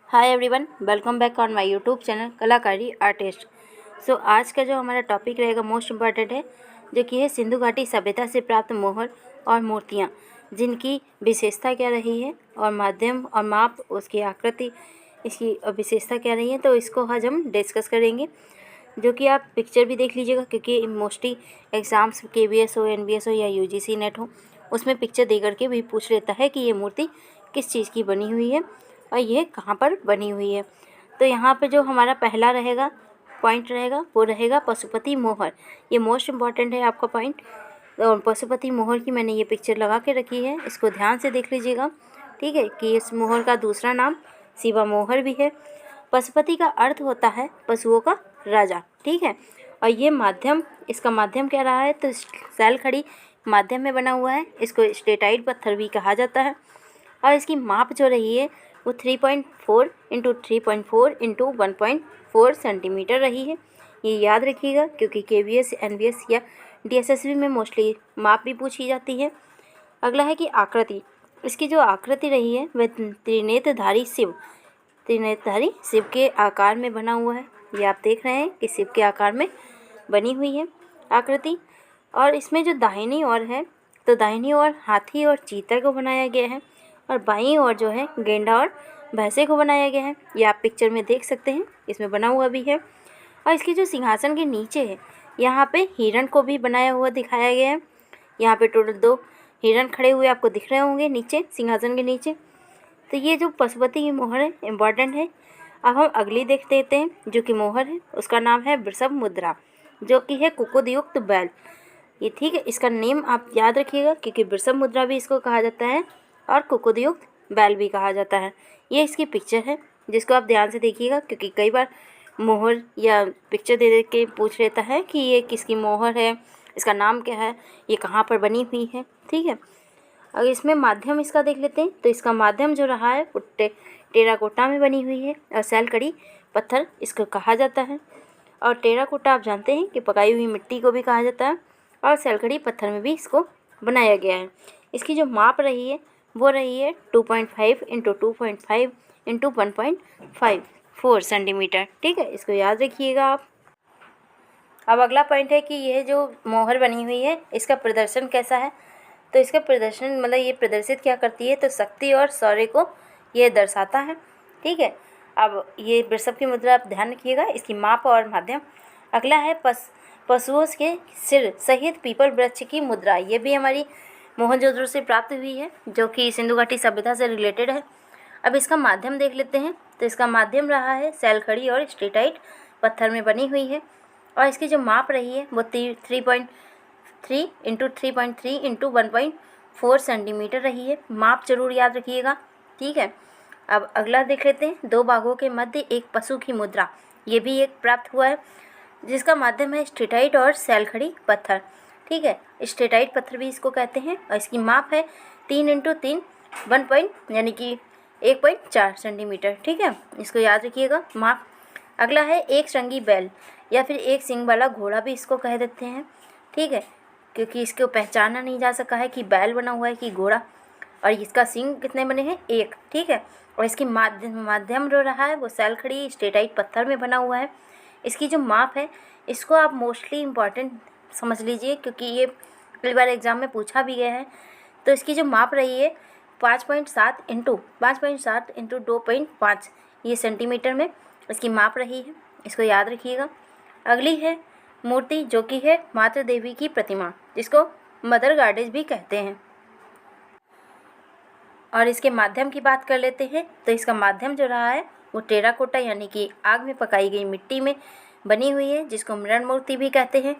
Hi everyone, welcome back on my YouTube channel कलाकारी artist. सो आज का जो हमारा टॉपिक रहेगा मोस्ट इम्पॉर्टेंट है, जो कि है सिंधु घाटी सभ्यता से प्राप्त मोहर और मूर्तियाँ, जिनकी विशेषता क्या रही है और माध्यम और माप, उसकी आकृति, इसकी विशेषता क्या रही है। तो इसको आज हम डिस्कस करेंगे, जो कि आप पिक्चर भी देख लीजिएगा, क्योंकि मोस्टली एग्ज़ाम्स KVS हो, NVS हो या UGC नेट हो, उसमें पिक्चर दे करके भी पूछ लेता है कि ये मूर्ति किस चीज़ की बनी हुई है और ये कहाँ पर बनी हुई है। तो यहाँ पे जो हमारा पहला रहेगा पॉइंट रहेगा वो रहेगा पशुपति मोहर। ये मोस्ट इम्पॉर्टेंट है आपका पॉइंट। और पशुपति मोहर की मैंने ये पिक्चर लगा के रखी है, इसको ध्यान से देख लीजिएगा, ठीक है, कि इस मोहर का दूसरा नाम शिवा मोहर भी है। पशुपति का अर्थ होता है पशुओं का राजा, ठीक है। और ये माध्यम, इसका माध्यम क्या रहा है, तो सैल खड़ी माध्यम में बना हुआ है, इसको स्टेटाइट पत्थर भी कहा जाता है। और इसकी माप जो रही है वो 3.4 इंटू 3.4 इंटू 1.4 सेंटीमीटर रही है। ये याद रखिएगा, क्योंकि KVS, NVS या DSSB में मोस्टली माप भी पूछी जाती है। अगला है कि आकृति। इसकी जो आकृति रही है वह त्रिनेत्रधारी शिव के आकार में बना हुआ है। ये आप देख रहे हैं कि शिव के आकार में बनी हुई है आकृति। और इसमें जो दाहिनी ओर है, तो दाहिनी ओर हाथी और चीता को बनाया गया है, और बाईं ओर जो है गेंडा और भैंसे को बनाया गया है। ये आप पिक्चर में देख सकते हैं, इसमें बना हुआ भी है। और इसकी जो सिंहासन के नीचे है, यहाँ पे हिरण को भी बनाया हुआ दिखाया गया है। यहाँ पे टोटल 2 हिरण खड़े हुए आपको दिख रहे होंगे नीचे, सिंहासन के नीचे। तो ये जो पशुपति की मोहर है इम्पॉर्टेंट है। अब हम अगली देख लेते हैं, जो कि मोहर है उसका नाम है वृषभ मुद्रा, जो कि है कुकुदयुक्त बैल। ये ठीक है, इसका नेम आप याद रखिएगा, क्योंकि वृषभ मुद्रा भी इसको कहा जाता है और कुकुदयुक्त बैल भी कहा जाता है। ये इसकी पिक्चर है, जिसको आप ध्यान से देखिएगा, क्योंकि कई बार मोहर या पिक्चर दे दे के पूछ लेता है कि ये किसकी मोहर है, इसका नाम क्या है, ये कहाँ पर बनी हुई है, ठीक है। अगर इसमें माध्यम इसका देख लेते हैं, तो इसका माध्यम जो रहा है वो टेराकोटा में बनी हुई है, और सैलकड़ी पत्थर इसको कहा जाता है। और टेराकोटा आप जानते हैं कि पकाई हुई मिट्टी को भी कहा जाता है, और सैलकड़ी पत्थर में भी इसको बनाया गया है। इसकी जो माप रही है वो रही है 2.5 इंटू 2.5 इंटू 1.54 सेंटीमीटर, ठीक है, इसको याद रखिएगा आप। अब अगला पॉइंट है कि यह जो मोहर बनी हुई है इसका प्रदर्शन कैसा है। तो इसका प्रदर्शन मतलब ये प्रदर्शित क्या करती है, तो शक्ति और शौर्य को यह दर्शाता है, ठीक है। अब ये वृषभ की मुद्रा आप ध्यान रखिएगा, इसकी माप और माध्यम। अगला है पशुओं के सिर सहित पीपल वृक्ष की मुद्रा। ये भी हमारी मोहनजोदड़ो से प्राप्त हुई है, जो कि सिंधु घाटी सभ्यता से रिलेटेड है। अब इसका माध्यम देख लेते हैं, तो इसका माध्यम रहा है सैलखड़ी और स्टेटाइट पत्थर में बनी हुई है। और इसकी जो माप रही है वो 3.3 इंटू 3.3 इंटू 1.4 सेंटीमीटर रही है। माप जरूर याद रखिएगा, ठीक है। अब अगला देख लेते हैं, 2 बाघों के मध्य एक पशु की मुद्रा। ये भी एक प्राप्त हुआ है, जिसका माध्यम है स्टेटाइट और सैलखड़ी पत्थर, ठीक है। स्टेटाइट पत्थर भी इसको कहते हैं। और इसकी माप है 3 इंटू 3 यानी कि 1.4 सेंटीमीटर, ठीक है, इसको याद रखिएगा माप। अगला है एक श्रृंगी बैल या फिर एक सींग वाला घोड़ा भी इसको कह देते हैं, ठीक है, क्योंकि इसको पहचाना नहीं जा सका है कि बैल बना हुआ है कि घोड़ा। और इसका सींग कितने बने हैं, 1, ठीक है। और इसकी माध्यम जो रहा है वो सैलखड़ी स्टेटाइट पत्थर में बना हुआ है। इसकी जो माप है इसको आप मोस्टली इम्पॉर्टेंट समझ लीजिए, क्योंकि ये कई बार एग्ज़ाम में पूछा भी गया है। तो इसकी जो माप रही है 5.7 इंटू 2.5 ये सेंटीमीटर में इसकी माप रही है, इसको याद रखिएगा। अगली है मूर्ति, जो कि है मातृ देवी की प्रतिमा, जिसको मदर गॉडेस भी कहते हैं। और इसके माध्यम की बात कर लेते हैं, तो इसका माध्यम जो रहा है वो टेराकोटा यानी कि आग में पकाई गई मिट्टी में बनी हुई है, जिसको मृण मूर्ति भी कहते हैं।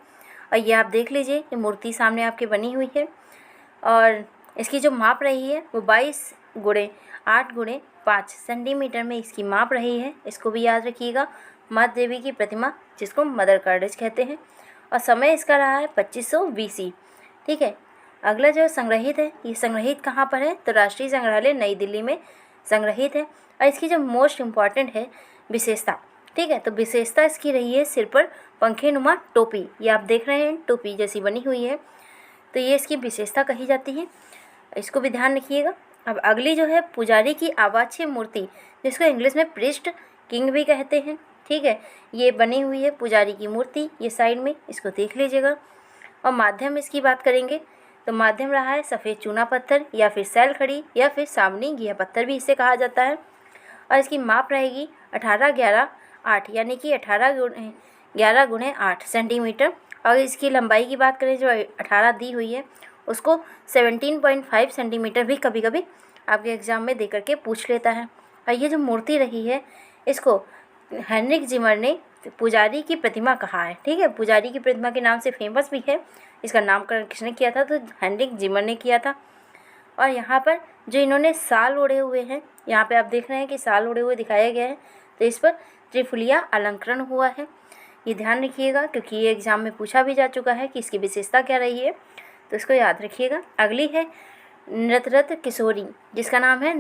और ये आप देख लीजिए, ये मूर्ति सामने आपके बनी हुई है। और इसकी जो माप रही है वो 22 गुणे 8 गुणे 5 सेंटीमीटर में इसकी माप रही है, इसको भी याद रखिएगा। माता देवी की प्रतिमा, जिसको मदर गॉडेस कहते हैं। और समय इसका रहा है 2500 BC, ठीक है। अगला जो संग्रहित है, ये संग्रहित कहाँ पर है, तो राष्ट्रीय संग्रहालय नई दिल्ली में संग्रहित है। और इसकी जो मोस्ट इम्पॉर्टेंट है विशेषता, ठीक है, तो विशेषता इसकी रही है सिर पर पंखे नुमा टोपी। ये आप देख रहे हैं टोपी जैसी बनी हुई है, तो ये इसकी विशेषता कही जाती है, इसको भी ध्यान रखिएगा। अब अगली जो है पुजारी की आवाज़ मूर्ति, जिसको इंग्लिश में प्रीस्ट किंग भी कहते हैं। ठीक है, ये बनी हुई है पुजारी की मूर्ति, ये साइड में, इसको देख लीजिएगा। और माध्यम इसकी बात करेंगे तो माध्यम रहा है सफ़ेद चूना पत्थर या फिर सैल खड़ी या फिर सावनी घिया पत्थर भी इसे कहा जाता है। और इसकी माप रहेगी 18-11-8 यानी कि 18-11 × 8 सेंटीमीटर। और इसकी लंबाई की बात करें जो 18 दी हुई है उसको 17.5 सेंटीमीटर भी कभी कभी आपके एग्ज़ाम में दे करके पूछ लेता है। और ये जो मूर्ति रही है इसको हेनरिक जिमर ने पुजारी की प्रतिमा कहा है। ठीक है, पुजारी की प्रतिमा के नाम से फेमस भी है। इसका नामकरण किसने किया था? तो हेनरिक जिमर ने किया था। और यहाँ पर जो इन्होंने साल ओढ़े हुए हैं, यहाँ पे आप देख रहे हैं कि साल ओढ़े हुए दिखाया गया है, तो इस पर त्रिफुलिया अलंकरण हुआ है। ये ध्यान रखिएगा क्योंकि ये एग्ज़ाम में पूछा भी जा चुका है कि इसकी विशेषता क्या रही है, तो इसको याद रखिएगा। अगली है नृत्यरत किशोरी, जिसका नाम है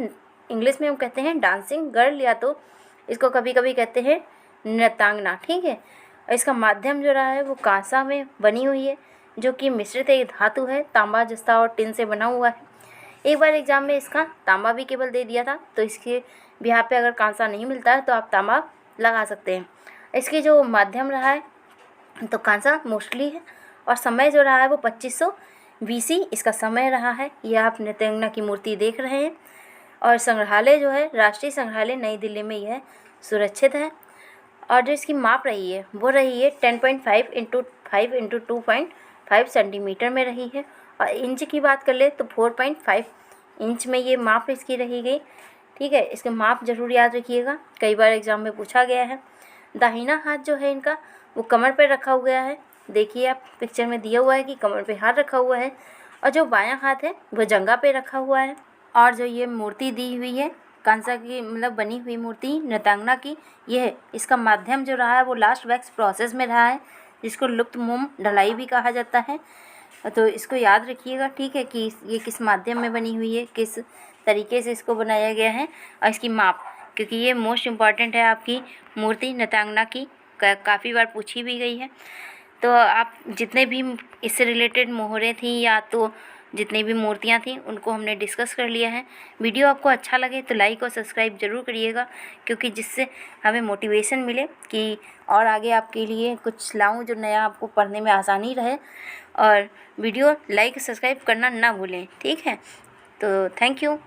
इंग्लिश में हम कहते हैं डांसिंग गर्ल या तो इसको कभी कभी कहते हैं नृत्यांगना। ठीक है, और इसका माध्यम जो रहा है वो कांसा में बनी हुई है, जो कि मिश्रित एक धातु है, तांबा जस्ता और टिन से बना हुआ है। एक बार एग्ज़ाम में इसका तांबा भी केवल दे दिया था, तो इसके यहाँ पे अगर कांसा नहीं मिलता है तो आप तांबा लगा सकते हैं। इसकी जो माध्यम रहा है तो कांसा मोस्टली है। और समय जो रहा है वो 2500 BC इसका समय रहा है। ये आप नृत्यांगना की मूर्ति देख रहे हैं। और संग्रहालय जो है राष्ट्रीय संग्रहालय नई दिल्ली में यह सुरक्षित है। और जो इसकी माप रही है वो रही है 10.5 × 5 × 2.5 सेंटीमीटर में रही है। और इंच की बात कर ले तो 4.5 इंच में ये माप इसकी रही गई। ठीक है, इसके माप ज़रूर याद रखिएगा, कई बार एग्ज़ाम में पूछा गया है। दाहिना हाथ जो है इनका वो कमर पर रखा हुआ है। देखिए आप पिक्चर में दिया हुआ है कि कमर पे हाथ रखा हुआ है। और जो बायां हाथ है वो जंघा पे रखा हुआ है। और जो ये मूर्ति दी हुई है कांसा की मतलब बनी हुई मूर्ति नृत्यांगना की, ये है इसका माध्यम जो रहा है वो लास्ट वैक्स प्रोसेस में रहा है, जिसको लुप्त मोम ढलाई भी कहा जाता है। तो इसको याद रखिएगा। ठीक है, कि ये किस माध्यम में बनी हुई है, किस तरीके से इसको बनाया गया है, और इसकी माप, क्योंकि ये मोस्ट इम्पॉर्टेंट है आपकी मूर्ति नृत्यांगना की, काफ़ी बार पूछी भी गई है। तो आप जितने भी इससे रिलेटेड मोहरें थी या तो जितनी भी मूर्तियाँ थीं उनको हमने डिस्कस कर लिया है। वीडियो आपको अच्छा लगे तो लाइक और सब्सक्राइब ज़रूर करिएगा, क्योंकि जिससे हमें मोटिवेशन मिले कि और आगे आपके लिए कुछ लाऊं जो नया आपको पढ़ने में आसानी रहे। और वीडियो लाइक सब्सक्राइब करना ना भूलें। ठीक है, तो थैंक यू।